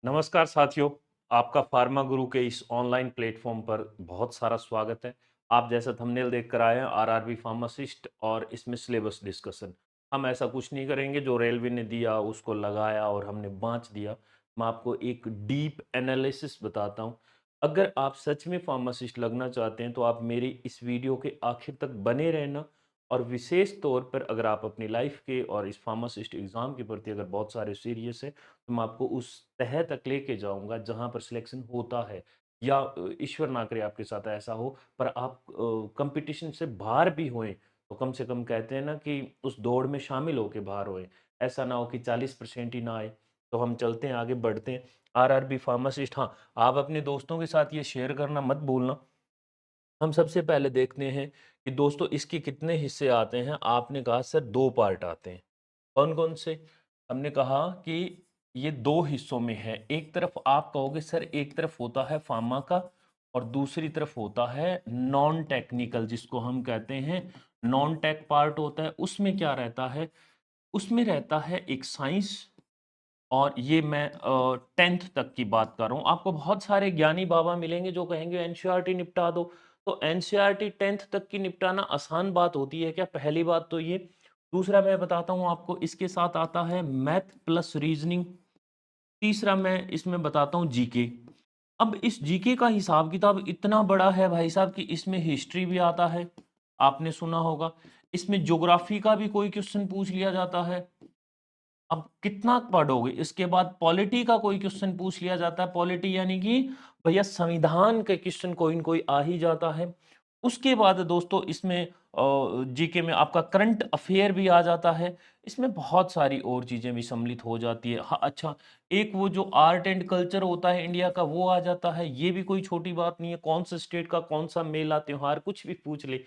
नमस्कार साथियों, आपका फार्मा गुरु के इस ऑनलाइन प्लेटफॉर्म पर बहुत सारा स्वागत है। आप जैसा थंबनेल देखकर आए हैं आरआरबी फार्मासिस्ट और इसमें सिलेबस डिस्कशन। हम ऐसा कुछ नहीं करेंगे जो रेलवे ने दिया उसको लगाया और हमने बाँच दिया। मैं आपको एक डीप एनालिसिस बताता हूँ। अगर आप सच में फार्मासिस्ट लगना चाहते हैं तो आप मेरी इस वीडियो के आखिर तक बने रहना और विशेष तौर पर अगर आप अपनी लाइफ के और इस फार्मासिस्ट एग्ज़ाम के प्रति अगर बहुत सारे सीरियस हैं तो मैं आपको उस तह तक लेके जाऊँगा जहाँ पर सिलेक्शन होता है या ईश्वर ना करे आपके साथ ऐसा हो पर आप कंपटीशन से बाहर भी होएँ, तो कम से कम कहते हैं ना कि उस दौड़ में शामिल होके बाहर होएँ। ऐसा ना हो कि 40% ही ना आए। तो हम चलते हैं, आगे बढ़ते हैं। आरआरबी फार्मासिस्ट हाँ, आप अपने दोस्तों के साथ ये शेयर करना मत भूलना। हम सबसे पहले देखते हैं कि दोस्तों इसके कितने हिस्से आते हैं। आपने कहा सर 2 पार्ट आते हैं। कौन-कौन से? हमने कहा कि ये 2 हिस्सों में है। एक तरफ आप कहोगे सर एक तरफ होता है फार्मा का और दूसरी तरफ होता है नॉन टेक्निकल जिसको हम कहते हैं नॉन टेक पार्ट होता है। उसमें क्या रहता है? उसमें रहता है एक साइंस और ये मैं 10th तक की बात कर रहा हूँ। आपको बहुत सारे ज्ञानी बाबा मिलेंगे जो कहेंगे एनसीईआरटी निपटा दो। तो एनसीईआरटी 10th तक की निपटाना आसान बात होती है क्या? पहली बात तो ये। दूसरा मैं बताता हूँ आपको इसके साथ आता है मैथ प्लस रीज़निंग। तीसरा मैं इसमें बताता हूँ जीके। अब इस जीके का हिसाब-किताब इतना बड़ा है भाई साहब कि इसमें हिस्ट्री भी आता है, आपने सुना होगा। इसमें ज्योग्राफी का भी कोई क्वेश्चन पूछ लिया जाता है। अब कितना पढ़ोगे? इसके बाद पॉलिटी का कोई क्वेश्चन पूछ लिया जाता है। पॉलिटी यानी कि भैया संविधान के क्वेश्चन कोई न कोई आ ही जाता है। उसके बाद दोस्तों इसमें जीके में आपका करंट अफेयर भी आ जाता है। इसमें बहुत सारी और चीज़ें भी सम्मिलित हो जाती है। हाँ, अच्छा एक वो जो आर्ट एंड कल्चर होता है इंडिया का वो आ जाता है। ये भी कोई छोटी बात नहीं है। कौन से स्टेट का कौन-सा मेला, त्योहार कुछ भी पूछ ले।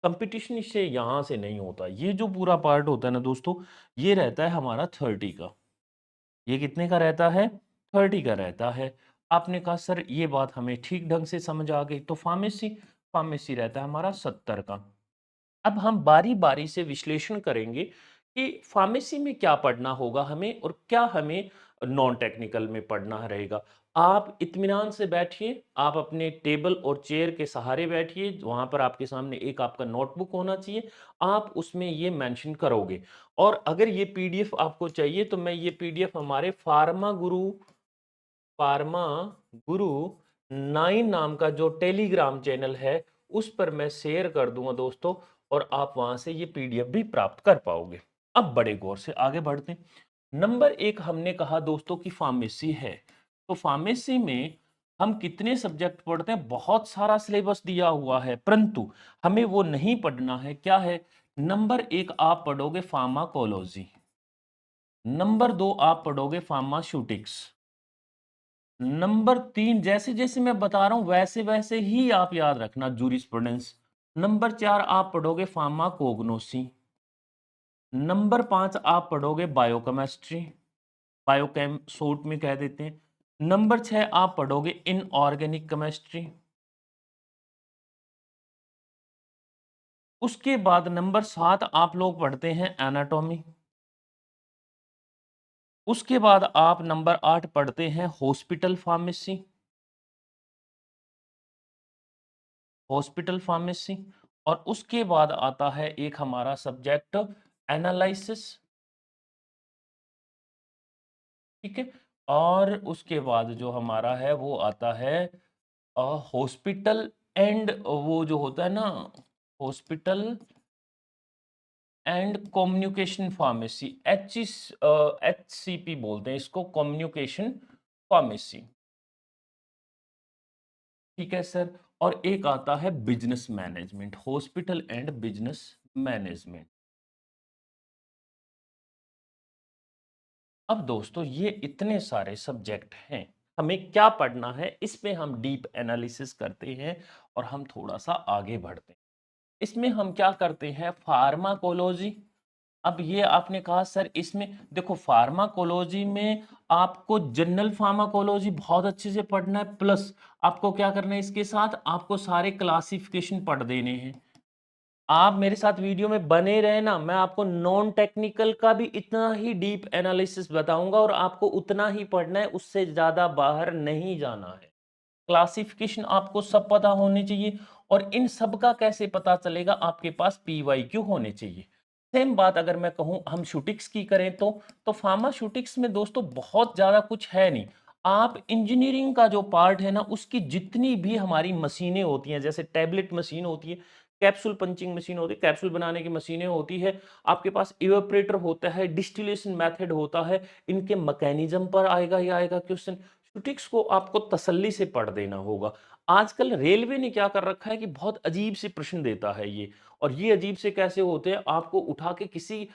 कंपटीशन इससे यहाँ से नहीं होता। ये जो पूरा पार्ट होता है ना दोस्तों, ये रहता है हमारा 30 का। ये कितने का रहता है? 30 का रहता है। आपने कहा सर ये बात हमें ठीक ढंग से समझ आ गई। तो फार्मेसी रहता है हमारा 70 का। अब हम बारी-बारी से विश्लेषण करेंगे कि फार्मेसी में क्या पढ़ना होगा हमें और क्या हमें नॉन टेक्निकल में पढ़ना रहेगा। आप इत्मीनान से बैठिए, आप अपने टेबल और चेयर के सहारे बैठिए, वहाँ पर आपके सामने एक आपका नोटबुक होना चाहिए, आप उसमें ये मेंशन करोगे और अगर ये पीडीएफ आपको चाहिए तो मैं ये पीडीएफ हमारे फार्मा गुरु 9 नाम का जो टेलीग्राम चैनल है, उस पर मैं शेयर कर दूँगा दोस्तों और आप वहाँ से ये पीडीएफ भी प्राप्त कर पाओगे। अब बड़े गौर से आगे बढ़ते हैं। नंबर 1 हमने कहा दोस्तों कि फार्मेसी है। तो फार्मेसी में हम कितने सब्जेक्ट पढ़ते हैं? बहुत सारा सिलेबस दिया हुआ है, परंतु हमें वो नहीं पढ़ना है। क्या है? नंबर 1 आप पढ़ोगे फार्माकोलॉजी, नंबर 2 आप पढ़ोगे फार्मास्यूटिक्स, नंबर 3 जैसे-जैसे मैं बता रहा हूँ वैसे-वैसे ही आप याद रखना जूरिस्प्रूडेंस। नंबर 4 आप पढ़ोगे फार्माकोग्नोसी। नंबर 5 आप पढ़ोगे बायोकेमिस्ट्री, बायोकेम शॉर्ट में कह देते हैं। नंबर 6 आप पढ़ोगे इनऑर्गेनिक केमिस्ट्री। उसके बाद नंबर 7 आप लोग पढ़ते हैं एनाटॉमी। उसके बाद आप नंबर 8 पढ़ते हैं हॉस्पिटल फार्मेसी, हॉस्पिटल फार्मेसी और उसके बाद आता है एक हमारा सब्जेक्ट एनालिसिस, ठीक है? और उसके बाद जो हमारा है वो आता है हॉस्पिटल एंड वो जो होता है ना hospital and communication pharmacy HCP बोलते हैं इसको कम्युनिकेशन फार्मेसी, ठीक है सर। और एक आता है business management, hospital and business management. अब दोस्तों ये इतने सारे सब्जेक्ट हैं, हमें क्या पढ़ना है इसमें हम डीप एनालिसिस करते हैं और हम थोड़ा सा आगे बढ़ते हैं। इसमें हम क्या करते हैं फार्माकोलॉजी। अब ये आपने कहा सर इसमें देखो फार्माकोलॉजी में आपको जनरल फार्माकोलॉजी बहुत अच्छे से पढ़ना है प्लस आपको क्या करना है इसके साथ आपको सारे क्लासिफिकेशन पढ़ देने हैं। आप मेरे साथ वीडियो में बने रहे ना, मैं आपको नॉन टेक्निकल का भी इतना ही डीप एनालिसिस बताऊँगा और आपको उतना ही पढ़ना है, उससे ज़्यादा बाहर नहीं जाना है। क्लासिफिकेशन आपको सब पता होने चाहिए और इन सब का कैसे पता चलेगा, आपके पास पीवाईक्यू होने चाहिए। सेम बात अगर मैं कहूँ हम शूटिक्स की करें तो फार्मास्यूटिक्स में दोस्तों बहुत ज़्यादा कुछ है नहीं। आप इंजीनियरिंग का जो पार्ट है ना, उसकी जितनी भी हमारी मशीनें होती हैं, जैसे टैबलेट मशीन होती है, कैप्सूल पंचिंग मशीन होती है, कैप्सूल बनाने की मशीनें होती है, आपके पास इवेपोरेटर होता है, डिस्टिलेशन मेथड होता है, इनके मैकेनिज्म पर आएगा ही आएगा क्वेश्चन। क्रिटिक्स को आपको तसल्ली से पढ़ देना होगा। आजकल रेलवे ने क्या कर रखा है कि बहुत अजीब से प्रश्न देता है ये, और ये अजीब से कैसे होते हैं, आपको उठा के किसी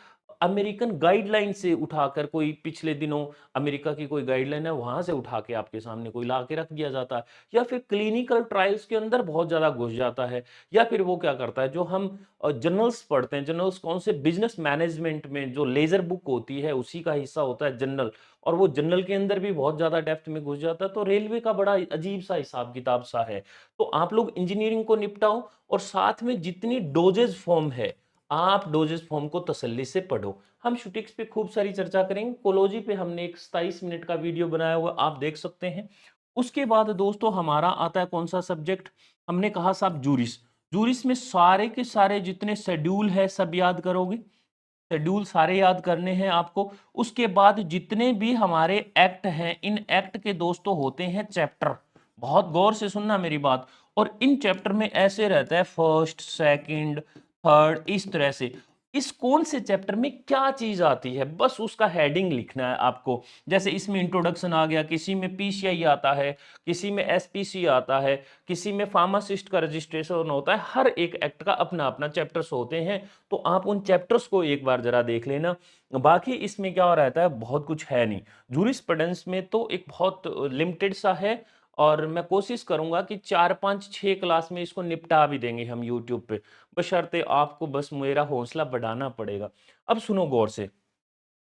अमेरिकन गाइडलाइन से उठाकर, कोई पिछले दिनों अमेरिका की कोई गाइडलाइन है, वहाँ से उठा के आपके सामने कोई ला के रख दिया जाता है, या फिर क्लिनिकल ट्रायल्स के अंदर बहुत ज़्यादा घुस जाता है, या फिर वो क्या करता है, जो हम जर्नल्स पढ़ते हैं, जर्नल्स कौन से, बिज़नेस मैनेजमेंट में जो लेज़र बुक होती है, उसी का हिस्सा होता है जर्नल, और वो जनरल के अंदर भी बहुत ज़्यादा डेप्थ में घुस जाता है, तो रेलवे का बड़ा अजीब-सा हिसाब-किताब सा है। तो आप लोग इंजीनियरिंग को निपटाओ और साथ में जितनी डोजेज़ फॉर्म है, आप डोजेज़ फॉर्म को तसल्ली से पढ़ो। हम शूटिक्स पे खूब सारी चर्चा करेंगे, कोलोजी पे हमने एक 27 मिनट का वीडियो बनाया हुआ, आप देख सकते हैं। उसके बाद दोस्तों हमारा आता है कौन-सा सब्जेक्ट, हमने कहा साहब जूरिस। जूरिस में सारे के सारे जितने शेड्यूल है सब याद करोगे। शेड्यूल सारे याद करने हैं आपको। उसके बाद जितने भी हमारे एक्ट हैं, इन एक्ट के दोस्तों होते हैं चैप्टर। बहुत गौर से सुनना मेरी बात। और इन चैप्टर में ऐसे रहता है फर्स्ट, सेकंड, थर्ड, इस तरह से। इस कौन से चैप्टर में क्या चीज़ आती है, बस उसका हेडिंग लिखना है आपको। जैसे इसमें इंट्रोडक्शन आ गया, किसी में पीसीआई आता है, किसी में एसपीसी आता है, किसी में फार्मासिस्ट का रजिस्ट्रेशन होता है। हर एक एक्ट का अपना-अपना चैप्टर्स होते हैं। तो आप उन चैप्टर्स को एक बार जरा देख लेना। बाकी इसमें क्या रहता है, बहुत कुछ है नहीं। जूरिस्प्रूडेंस में तो एक बहुत लिमिटेड सा है, और मैं कोशिश करूंगा कि 4, 5, 6 क्लास में इसको निपटा भी देंगे हम यूट्यूब पे। बशर्ते आपको बस मेरा हौसला बढ़ाना पड़ेगा। अब सुनो गौर से,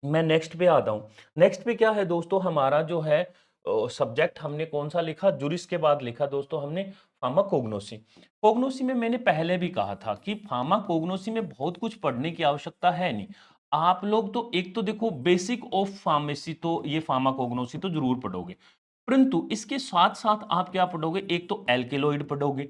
मैं नेक्स्ट पे आता हूँ। नेक्स्ट पे क्या है दोस्तों, हमारा जो है सब्जेक्ट हमने कौन-सा लिखा, जुरिस के बाद लिखा दोस्तों हमने फार्माकोग्नोसी। कोग्नोसी में मैंने पहले भी कहा था कि फार्माकोग्नोसी में बहुत कुछ पढ़ने की आवश्यकता है नहीं। आप लोग तो एक तो देखो बेसिक ऑफ फार्मेसी, तो ये फार्माकोग्नोसी तो ज़रूर पढ़ोगे। परंतु इसके साथ-साथ आप क्या पढ़ोगे, एक तो एल्केलॉइड पढ़ोगे,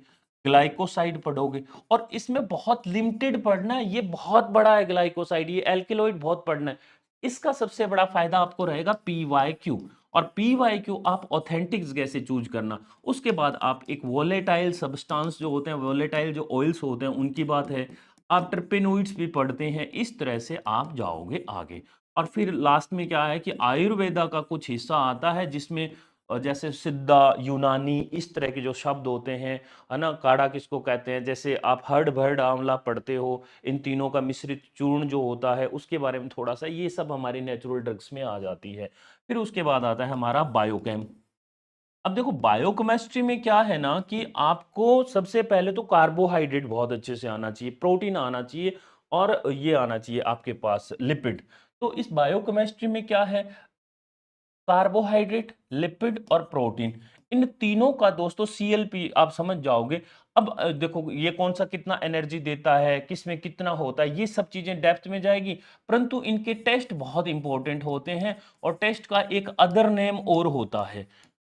ग्लाइकोसाइड पढ़ोगे, और इसमें बहुत लिमिटेड पढ़ना है, ये बहुत बड़ा है ग्लाइकोसाइड, ये एल्केलॉइड बहुत पढ़ना है। इसका सबसे बड़ा फायदा आपको रहेगा पीवाईक्यू, और पीवाईक्यू आप ऑथेंटिक जगह से चूज करना। उसके बाद आप एक वोलेटाइल सब्सटेंस जो होते हैं, वोलेटाइल जो ऑयल्स होते हैं, उनकी बात है। आप टर्पेनोइड्स भी पढ़ते हैं, इस तरह से आप जाओगे आगे। और फिर लास्ट में क्या है कि आयुर्वेदा का कुछ हिस्सा आता है, जिसमें जैसे सिद्धा, यूनानी, इस तरह के जो शब्द होते हैं, है ना, काढ़ा किसको कहते हैं, जैसे आप हर्ड भर्ड आंवला पढ़ते हो, इन तीनों का मिश्रित चूर्ण जो होता है, उसके बारे में थोड़ा-सा, ये सब हमारी नेचुरल ड्रग्स में आ जाती है। फिर उसके बाद आता है हमारा बायोकेम। अब देखो बायोकेमिस्ट्री में क्या है ना कि आपको सबसे पहले तो कार्बोहाइड्रेट बहुत अच्छे से आना चाहिए, प्रोटीन आना चाहिए, और ये आना चाहिए आपके पास लिपिड। तो इस बायोकेमिस्ट्री में क्या है, कार्बोहाइड्रेट, लिपिड और प्रोटीन, इन तीनों का दोस्तों सीएलपी आप समझ जाओगे। अब देखो ये कौन-सा कितना एनर्जी देता है, किसमें कितना होता है, ये सब चीज़ें डेप्थ में जाएगी, परंतु इनके टेस्ट बहुत इंपॉर्टेंट होते हैं, और टेस्ट का एक अदर नेम और होता है।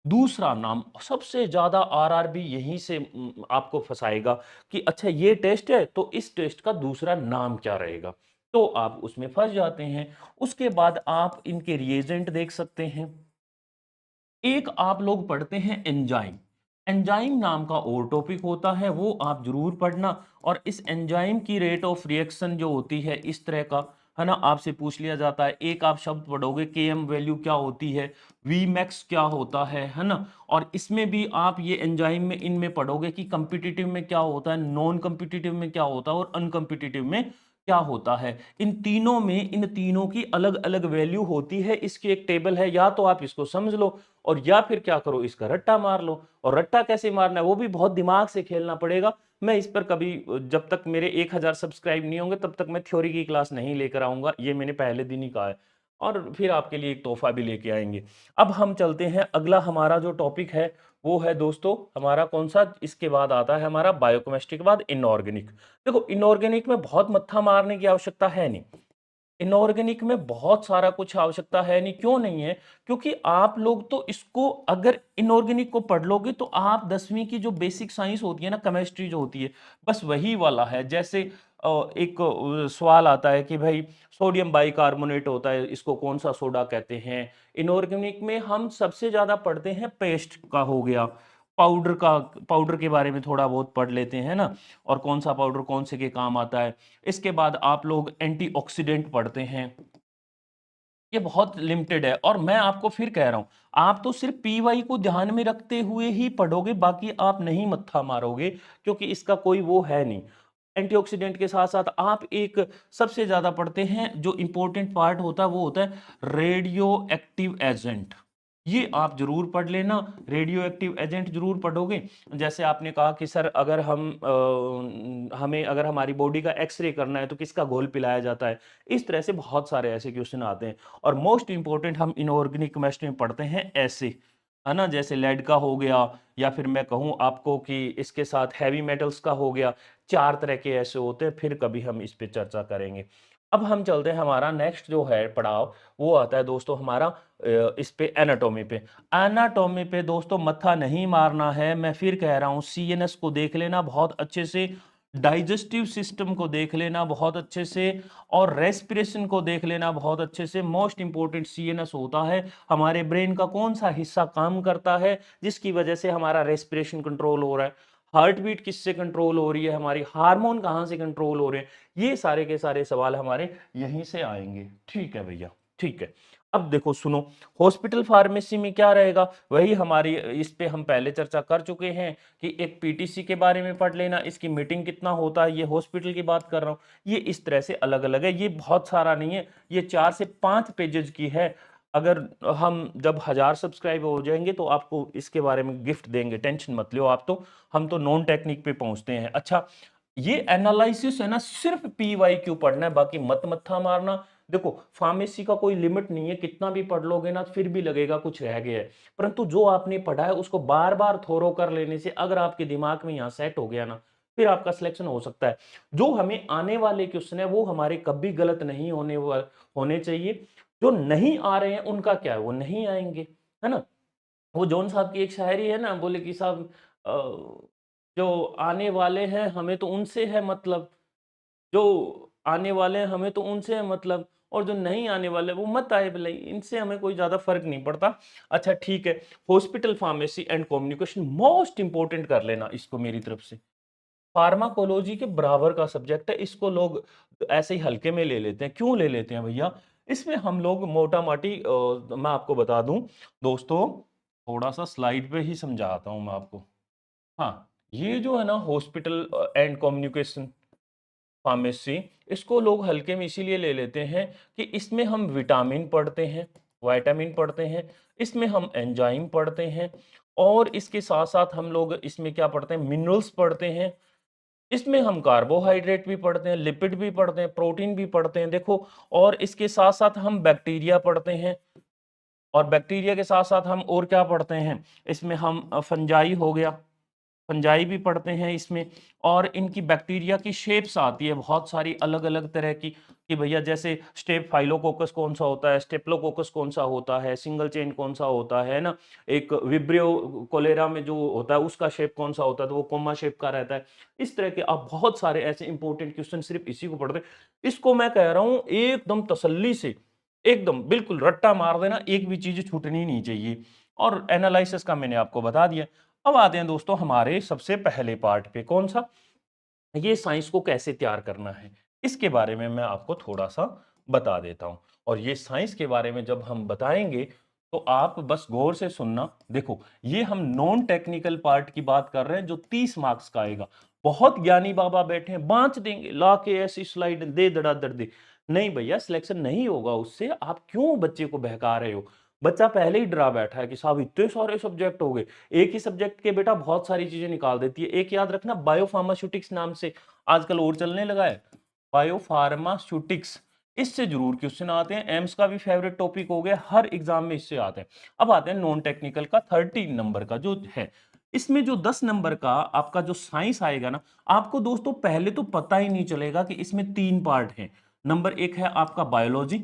दूसरा नाम सबसे ज़्यादा आरआरबी यहीं से आपको फँसाएगा कि अच्छा ये टेस्ट है, तो इस टेस्ट का दूसरा नाम क्या रहेगा? तो आप उसमें फँस जाते हैं। उसके बाद आप इनके रिएजेंट देख सकते हैं। एक आप लोग पढ़ते हैं एंजाइम। एंजाइम नाम का और टॉपिक होता है, वो आप ज़रूर पढ़ना। और इस एंजाइम की रेट ऑफ रिएक्शन जो होती है, इस तरह का, है ना, आपसे पूछ लिया जाता है। एक आप शब्द पढ़ोगे, केएम वैल्यू क्या होती है, वी मैक्स क्या होता है ना? और इसमें भी आप ये एंजाइम में इनमें पढ़ोगे कि कॉम्पिटिटिव में क्या होता है, नॉन कॉम्पिटिटिव में क्या होता है, और अनकॉम्पिटिटिव में क्या होता है। इन तीनों में, इन तीनों की अलग-अलग वैल्यू होती है। इसकी एक टेबल है, या तो आप इसको समझ लो, और या फिर क्या करो, इसका रट्टा मार लो। और रट्टा कैसे मारना है, वो भी बहुत दिमाग से खेलना पड़ेगा। मैं इस पर कभी जब तक मेरे 1000 सब्सक्राइब नहीं होंगे, तब तक मैं थ्योरी की क्लास नहीं लेकर आऊँगा, ये मैंने पहले दिन ही कहा है। और फिर आपके लिए एक तोहफ़ा भी लेके आएँगे। अब हम चलते हैं, अगला हमारा जो टॉपिक है, वो है दोस्तों हमारा कौन-सा, इसके बाद आता है हमारा बायोकेमिस्ट्री के बाद इनऑर्गेनिक। देखो इनऑर्गेनिक में बहुत मत्था मारने की आवश्यकता है नहीं। इनऑर्गेनिक में बहुत सारा कुछ आवश्यकता है नहीं, क्यों नहीं है? क्योंकि आप लोग तो इसको अगर इनऑर्गेनिक को पढ़ लोगे तो आप 10वीं की जो बेसिक साइंस होती है ना, केमिस्ट्री जो होती है, बस वही वाला है। जैसे एक सवाल आता है कि भाई सोडियम बाइकार्बोनेट होता है, इसको कौन-सा सोडा कहते हैं? इनऑर्गेनिक में हम सबसे ज़्यादा पढ़ते हैं पेस्ट का हो गया, पाउडर का, पाउडर के बारे में थोड़ा बहुत पढ़ लेते हैं ना, और कौन-सा पाउडर कौन से के काम आता है। इसके बाद आप लोग एंटीऑक्सीडेंट पढ़ते हैं। ये बहुत लिमिटेड है और मैं आपको फिर कह रहा हूँ, आप तो सिर्फ पीवाई को ध्यान में रखते हुए ही पढ़ोगे, बाकी आप नहीं मत्था मारोगे, क्योंकि इसका कोई वो है नहीं। एंटीऑक्सीडेंट के साथ-साथ आप एक सबसे ज़्यादा पढ़ते हैं, जो इम्पोर्टेंट पार्ट होता है, वो होता है रेडियो एक्टिव एजेंट। ये आप ज़रूर पढ़ लेना, रेडियो एक्टिव एजेंट ज़रूर पढ़ोगे। जैसे आपने कहा कि सर अगर हमें अगर हमारी बॉडी का एक्स-रे करना है तो किसका घोल पिलाया जाता है? इस तरह से बहुत सारे ऐसे क्वेश्चन आते हैं। और मोस्ट इम्पोर्टेंट हम इनऑर्गेनिक केमिस्ट्री में पढ़ते हैं ऐसे, है ना? जैसे लेड का हो गया, या फिर मैं कहूँ आपको कि इसके साथ हेवी मेटल्स का हो गया, 4 तरह के ऐसे होते हैं, फिर कभी हम इस पे चर्चा करेंगे। अब हम चलते हैं, हमारा नेक्स्ट जो है पड़ाव, वो आता है दोस्तों हमारा इस पे एनाटॉमी पे। एनाटॉमी पे दोस्तों मत्था नहीं मारना है, मैं फिर कह रहा हूँ, सीएनएस को देख लेना बहुत अच्छे से, डाइजेस्टिव सिस्टम को देख लेना बहुत अच्छे से, और रेस्पिरेशन को देख लेना बहुत अच्छे से। मोस्ट इंपोर्टेंट सीएनएस होता है, हमारे ब्रेन का कौन सा हिस्सा काम करता है जिसकी वजह से हमारा रेस्पिरेशन कंट्रोल हो रहा है, हार्ट बीट किससे कंट्रोल हो रही है, हमारी हार्मोन कहाँ से कंट्रोल हो रहे हैं। ये सारे के सारे सवाल हमारे यहीं से आएंगे। ठीक है भैया, ठीक है। अब देखो सुनो, हॉस्पिटल फार्मेसी में क्या रहेगा, वही हमारी, इस पे हम पहले चर्चा कर चुके हैं कि एक पीटीसी के बारे में पढ़ लेना, इसकी मीटिंग कितना होता है, ये हॉस्पिटल की बात कर रहा हूँ। ये इस तरह से अलग-अलग है, ये बहुत सारा नहीं है, ये 4 से 5 पेजेज़ की है। अगर हम जब 1000 सब्सक्राइब हो जाएँगे तो आपको इसके बारे में गिफ्ट देंगे, टेंशन मत लो आप तो, हम तो नॉन टेक्निक पे पहुँचते हैं। अच्छा, ये एनालिसिस है ना, सिर्फ़ पीवाईक्यू पढ़ना है, बाकी मत मत्था मारना। देखो, फार्मेसी का कोई लिमिट नहीं है, कितना भी पढ़ लोगे ना फिर भी लगेगा कुछ रह गया है। परंतु जो आपने पढ़ा है उसको बार-बार थॉरो कर लेने से अगर आपके दिमाग में यहाँ सेट हो गया ना, फिर आपका सिलेक्शन हो सकता है। जो हमें आने वाले क्वेश्चन है वो हमारे कभी गलत नहीं होने चाहिए। जो नहीं आ रहे हैं उनका क्या है, वो नहीं आएँगे, है ना? वो जॉन साहब की एक शायरी है ना, बोले कि साहब जो आने वाले हैं हमें तो उनसे है मतलब, जो आने वाले हैं हमें तो उनसे है मतलब, और जो नहीं आने वाले वो मत आए भले ही, इनसे हमें कोई ज़्यादा फ़र्क नहीं पड़ता। अच्छा ठीक है, hospital pharmacy and communication most important कर लेना इसको मेरी तरफ से। फार्माकोलॉजी के बराबर का सब्जेक्ट है, इसको लोग ऐसे ही हल्के में ले लेते हैं। क्यों ले लेते हैं भैया? इसमें हम लोग मोटा-माटी मैं आपको बता दूँ दोस्तों, थोड़ा-सा स्लाइड पे ही समझाता हूँ मैं आपको। हाँ, ये जो है ना हॉस्पिटल एंड कम्युनिकेशन फार्मेसी, इसको लोग हल्के में इसीलिए ले लेते हैं कि इसमें हम विटामिन पढ़ते हैं, विटामिन पढ़ते हैं, इसमें हम एंजाइम पढ़ते हैं, और इसके साथ-साथ हम लोग इसमें क्या पढ़ते हैं, मिनरल्स पढ़ते हैं। इसमें हम कार्बोहाइड्रेट भी पढ़ते हैं, लिपिड भी पढ़ते हैं, प्रोटीन भी पढ़ते हैं, देखो। और इसके साथ-साथ हम बैक्टीरिया पढ़ते हैं, और बैक्टीरिया के साथ-साथ हम और क्या पढ़ते हैं, इसमें हम फंजाई हो गया, फंजाई भी पढ़ते हैं इसमें। और इनकी बैक्टीरिया की शेप्स आती है बहुत सारी अलग-अलग तरह की, कि भैया जैसे स्टेफाइलोकोकस कौन-सा होता है, स्टेप्लोकोकस कौन-सा होता है, सिंगल चेन कौन-सा होता है ना? एक विब्रियो कोलेरा में जो होता है उसका शेप कौन-सा होता है, तो वो कोमा शेप का रहता है। इस तरह के आप बहुत सारे ऐसे इंपॉर्टेंट क्वेश्चन सिर्फ़ इसी को पढ़ते हैं। इसको मैं कह रहा हूँ एकदम तसल्ली से, एकदम बिल्कुल रट्टा मार देना, एक भी चीज़ छूटनी नहीं चाहिए। और एनालिसिस का मैंने आपको बता दिया। अब आते हैं दोस्तों हमारे सबसे पहले पार्ट पे, कौन-सा? ये साइंस को कैसे तैयार करना है, इसके बारे में मैं आपको थोड़ा-सा बता देता हूँ। और ये साइंस के बारे में जब हम बताएँगे, तो आप बस गौर से सुनना। देखो, ये हम नॉन टेक्निकल पार्ट की बात कर रहे हैं जो 30 मार्क्स का आएगा। बहुत ज्ञानी बाबा बैठे हैं, बाँच देंगे, ला के ऐसी स्लाइड दे धड़ाधड़ दे। नहीं भैया, सिलेक्शन नहीं होगा उससे, आप क्यों बच्चे को बहका रहे हो? बच्चा पहले ही डरा बैठा है कि साहब इतने सारे सब्जेक्ट हो गए। एक ही सब्जेक्ट के बेटा बहुत सारी चीजें निकाल देती है। एक याद रखना, बायोफार्मास्यूटिक्स नाम से आजकल और चलने लगा है, बायोफार्मास्यूटिक्स। इससे जरूर क्वेश्चन आते हैं, एम्स का भी फेवरेट टॉपिक हो गया, हर एग्जाम में इससे आते हैं। अब आते हैं नॉन टेक्निकल का 13 नंबर का जो है, इसमें जो 10 नंबर का आपका जो साइंस आएगा ना, आपको दोस्तों पहले तो पता ही नहीं चलेगा कि इसमें 3 पार्ट हैं। नंबर 1 है आपका बायोलॉजी,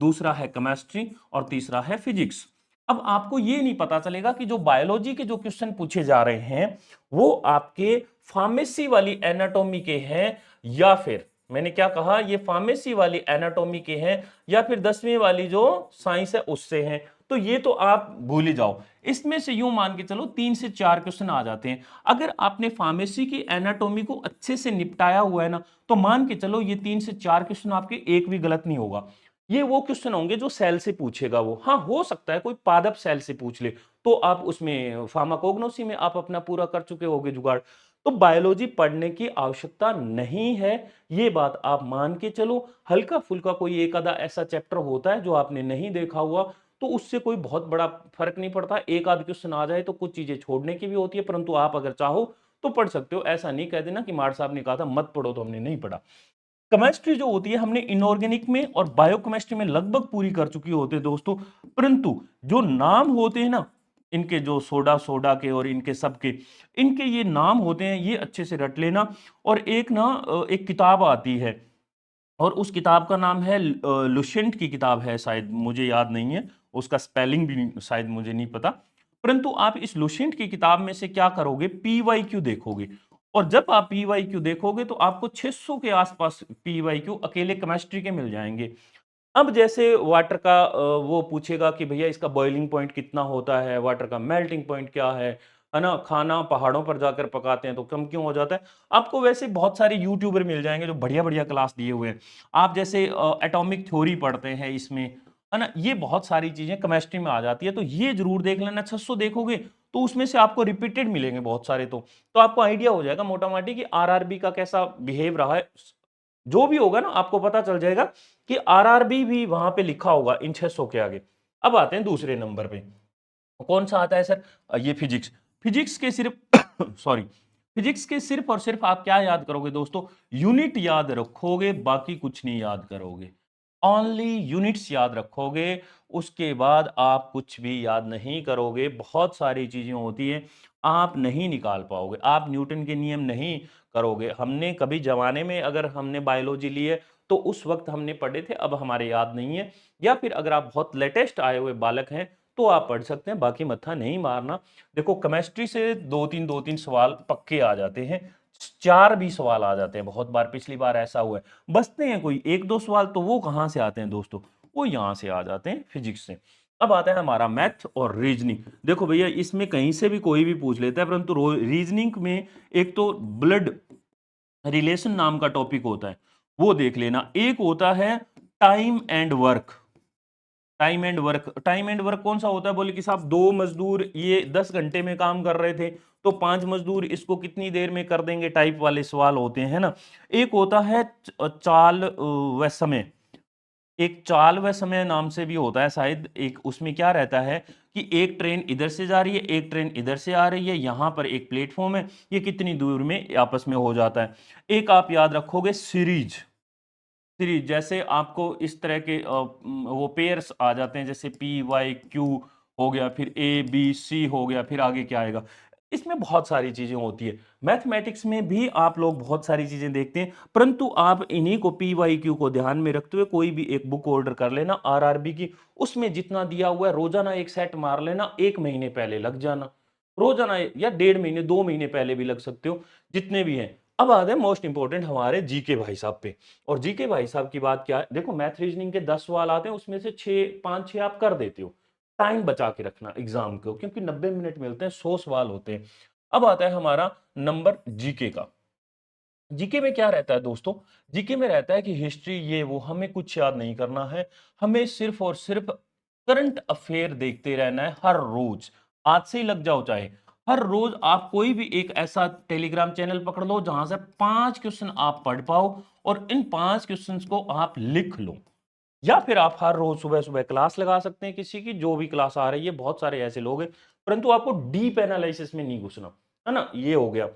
दूसरा है केमिस्ट्री और तीसरा है फिजिक्स। अब आपको ये नहीं पता चलेगा कि जो बायोलॉजी के जो क्वेश्चन पूछे जा रहे हैं वो आपके फार्मेसी वाली एनाटॉमी के हैं, या फिर मैंने क्या कहा, ये फार्मेसी वाली एनाटॉमी के हैं, या फिर 10वीं वाली जो साइंस है उससे हैं। तो ये तो आप भूल ही जाओ। इसमें से यूं मान के चलो 3 से 4 क्वेश्चन आ जाते हैं। अगर आपने फार्मेसी की एनाटॉमी को अच्छे से निपटाया हुआ है ना, तो मान के चलो ये 3 से 4 क्वेश्चन आपके एक भी गलत नहीं होगा। ये वो क्वेश्चन होंगे जो सेल से पूछेगा वो। हाँ, हो सकता है कोई पादप सेल से पूछ ले, तो आप उसमें फार्माकोग्नोसी में आप अपना पूरा कर चुके होगे जुगाड़। तो बायोलॉजी पढ़ने की आवश्यकता नहीं है, ये बात आप मान के चलो। हल्का फुल्का कोई एक आधा ऐसा चैप्टर होता है जो आपने नहीं देखा हुआ, तो उससे कोई बहुत बड़ा फर्क नहीं पड़ता। एक आध क्वेश्चन आ जाए तो कुछ चीजें छोड़ने की भी होती है, परंतु आप अगर चाहो तो पढ़ सकते हो। ऐसा नहीं कह देना कि मार साहब ने कहा था मत पढ़ो तो हमने नहीं पढ़ा। केमिस्ट्री जो होती है हमने इनऑर्गेनिक में और बायोकेमिस्ट्री में लगभग पूरी कर चुकी होते हैं दोस्तों, परंतु जो नाम होते हैं ना, इनके जो सोडा सोडा के और इनके सब के, इनके ये नाम होते हैं, ये अच्छे से रट लेना। और एक ना एक किताब आती है, और उस किताब का नाम है लुसेंट की किताब है, शायद मुझे याद नहीं है, उसका स्पेलिंग भी शायद मुझे नहीं पता। परंतु आप इस लुसेंट की किताब में से क्या करोगे, पीवाईक्यू देखोगे। और जब आप पीवाईक्यू देखोगे तो आपको 600 के आसपास पीवाईक्यू अकेले केमिस्ट्री के मिल जाएंगे। अब जैसे वाटर का वो पूछेगा कि भैया इसका बॉइलिंग पॉइंट कितना होता है, वाटर का मेल्टिंग पॉइंट क्या है ना, खाना पहाड़ों पर जाकर पकाते हैं तो कम क्यों हो जाता है। आपको वैसे बहुत सारे यूट्यूबर मिल जाएंगे जो बढ़िया बढ़िया क्लास दिए हुए हैं। आप जैसे एटॉमिक थ्योरी पढ़ते हैं इसमें, है ना, ये बहुत सारी चीजें केमिस्ट्री में आ जाती है, तो ये जरूर देख लेना। 600 देखोगे तो उसमें से आपको रिपीटेड मिलेंगे बहुत सारे, तो आपको आइडिया हो जाएगा मोटा मोटी कि आरआरबी का कैसा बिहेव रहा है। जो भी होगा ना आपको पता चल जाएगा कि आरआरबी भी वहां पे लिखा होगा इन 600 के आगे। अब आते हैं दूसरे नंबर पे, कौन सा आता है सर, ये फिजिक्स। फिजिक्स के सिर्फ सॉरी, फिजिक्स के सिर्फ और सिर्फ आप क्या याद करोगे दोस्तों, यूनिट याद रखोगे, बाकी कुछ नहीं याद करोगे। ओनली यूनिट्स याद रखोगे, उसके बाद आप कुछ भी याद नहीं करोगे। बहुत सारी चीजें होती हैं आप नहीं निकाल पाओगे, आप न्यूटन के नियम नहीं करोगे। हमने कभी जमाने में अगर हमने बायोलॉजी ली है तो उस वक्त हमने पढ़े थे, अब हमारे याद नहीं है। या फिर अगर आप बहुत लेटेस्ट आए हुए बालक हैं तो आप पढ़ सकते हैं, बाकी मत्था नहीं मारना। देखो केमिस्ट्री से दो तीन सवाल पक्के आ जाते हैं, 4 भी सवाल आ जाते हैं बहुत बार, पिछली बार ऐसा हुआ है। बचते हैं कोई एक दो सवाल, तो वो कहाँ से आते हैं दोस्तों, वो यहाँ से आ जाते हैं फिजिक्स से। अब आता है हमारा मैथ और रीजनिंग। देखो भैया इसमें कहीं से भी कोई भी पूछ लेता है, परंतु रीजनिंग में एक तो ब्लड रिलेशन नाम का टॉपिक होता है, वो देख लेना। एक होता है time and work. Time and work, time and work कौन सा होता है, बोले कि साहब 2 मजदूर ये 10 घंटे में काम कर रहे थे, तो 5 मजदूर इसको कितनी देर में कर देंगे, टाइप वाले सवाल होते हैं, है ना। एक होता है चाल व समय। एक चाल व समय नाम से भी होता है शायद एक, उसमें क्या रहता है कि एक ट्रेन इधर से जा रही है, एक ट्रेन इधर से आ रही है, यहाँ पर एक प्लेटफॉर्म है, ये कितनी दूर में आपस में हो जाता है। एक आप याद रखोगे सीरीज। सीरीज जैसे आपको इस तरह के वो पेयर्स आ जाते हैं, जैसे पी वाई क्यू हो गया, फिर ए बी सी हो गया, फिर आगे क्या आएगा। इसमें बहुत सारी चीजें होती है। मैथमेटिक्स में भी आप लोग बहुत सारी चीजें देखते हैं, परंतु आप इन्हीं को पी वाई क्यू को ध्यान में रखते हुए कोई भी एक बुक ऑर्डर कर लेना आरआरबी की। उसमें जितना दिया हुआ है रोजाना एक सेट मार लेना, 1 महीने पहले लग जाना, रोजाना, या 1.5 महीने 2 महीने पहले भी लग सकते हो, जितने भी हैं। अब आते हैं मोस्ट इंपोर्टेंट हमारे जीके भाई साहब पे। और जीके भाई साहब की बात क्या है, देखो मैथ रीजनिंग के 10 सवाल आते हैं, उसमें से 5 6 आप कर देते हो। टाइम बचा के रखना एग्जाम को, क्योंकि 90 मिनट मिलते हैं, 100 सवाल होते हैं। अब आता है हमारा नंबर जीके का। जीके में क्या रहता है दोस्तों, जीके में रहता है कि हिस्ट्री ये वो हमें कुछ याद नहीं करना है, हमें सिर्फ और सिर्फ करंट अफेयर देखते रहना है हर रोज। आज से ही लग जाओ चाहे, हर रोज आप कोई भी एक ऐसा टेलीग्राम चैनल पकड़ लो जहां से 5 क्वेश्चन आप पढ़ पाओ, और इन 5 क्वेश्चंस को आप लिख लो। या फिर आप हर रोज सुबह सुबह क्लास लगा सकते हैं, किसी की जो भी क्लास आ रही है, बहुत सारे ऐसे लोग हैं, परंतु आपको डीप एनालिसिस में नहीं घुसना, है ना, ये हो गया।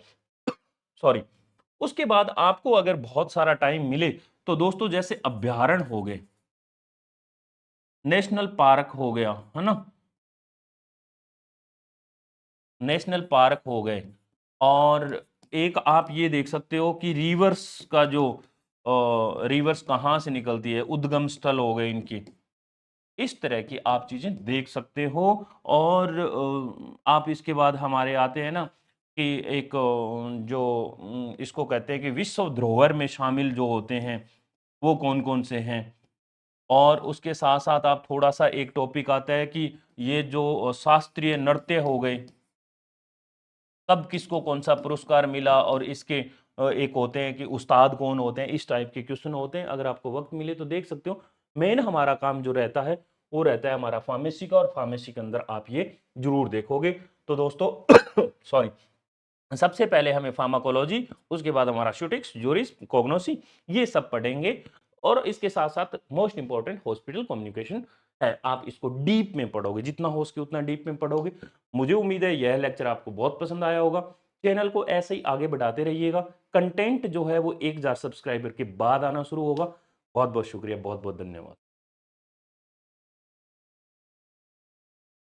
सॉरी। उसके बाद आपको अगर बहुत सारा टाइम मिले तो दोस्तों जैसे अभ्यारण हो गए, नेशनल पार्क हो गया, है ना? नेशनल पार्क हो गए। और एक आप ये देख सकते हो कि रिवर्स का जो रिवर्स कहाँ से निकलती है, उद्गम स्थल हो गए इनकी। इस तरह की आप चीज़ें देख सकते हो। और आप इसके बाद हमारे आते हैं ना कि एक जो इसको कहते हैं कि विश्व धरोहर में शामिल जो होते हैं, वो कौन-कौन से हैं? और उसके साथ-साथ आप थोड़ा-सा एक टॉपिक आता है कि ये जो शास्त्रीय नृत्य हो गए, कब किसको कौन-सा पुरस्कार मिला और इसके एक होते हैं कि उस्ताद कौन होते हैं, इस टाइप के क्वेश्चन होते हैं। अगर आपको वक़्त मिले तो देख सकते हो। मेन हमारा काम जो रहता है, वो रहता है हमारा फार्मेसी का, और फार्मेसी के अंदर आप ये ज़रूर देखोगे। तो दोस्तों सॉरी, सबसे पहले हमें फार्माकोलॉजी, उसके बाद हमारा शूटिक्स, ज्यूरिस, कोग्नोसी, ये सब पढ़ेंगे। और इसके साथ-साथ मोस्ट इम्पोर्टेंट हॉस्पिटल कम्युनिकेशन है। आप इसको डीप में पढ़ोगे, जितना हो सके उतना डीप में पढ़ोगे। मुझे उम्मीद है यह लेक्चर आपको बहुत पसंद आया होगा। चैनल को ऐसे ही आगे बढ़ाते रहिएगा। कंटेंट जो है वो 1000 सब्सक्राइबर के बाद आना शुरू होगा। बहुत-बहुत शुक्रिया, बहुत-बहुत धन्यवाद।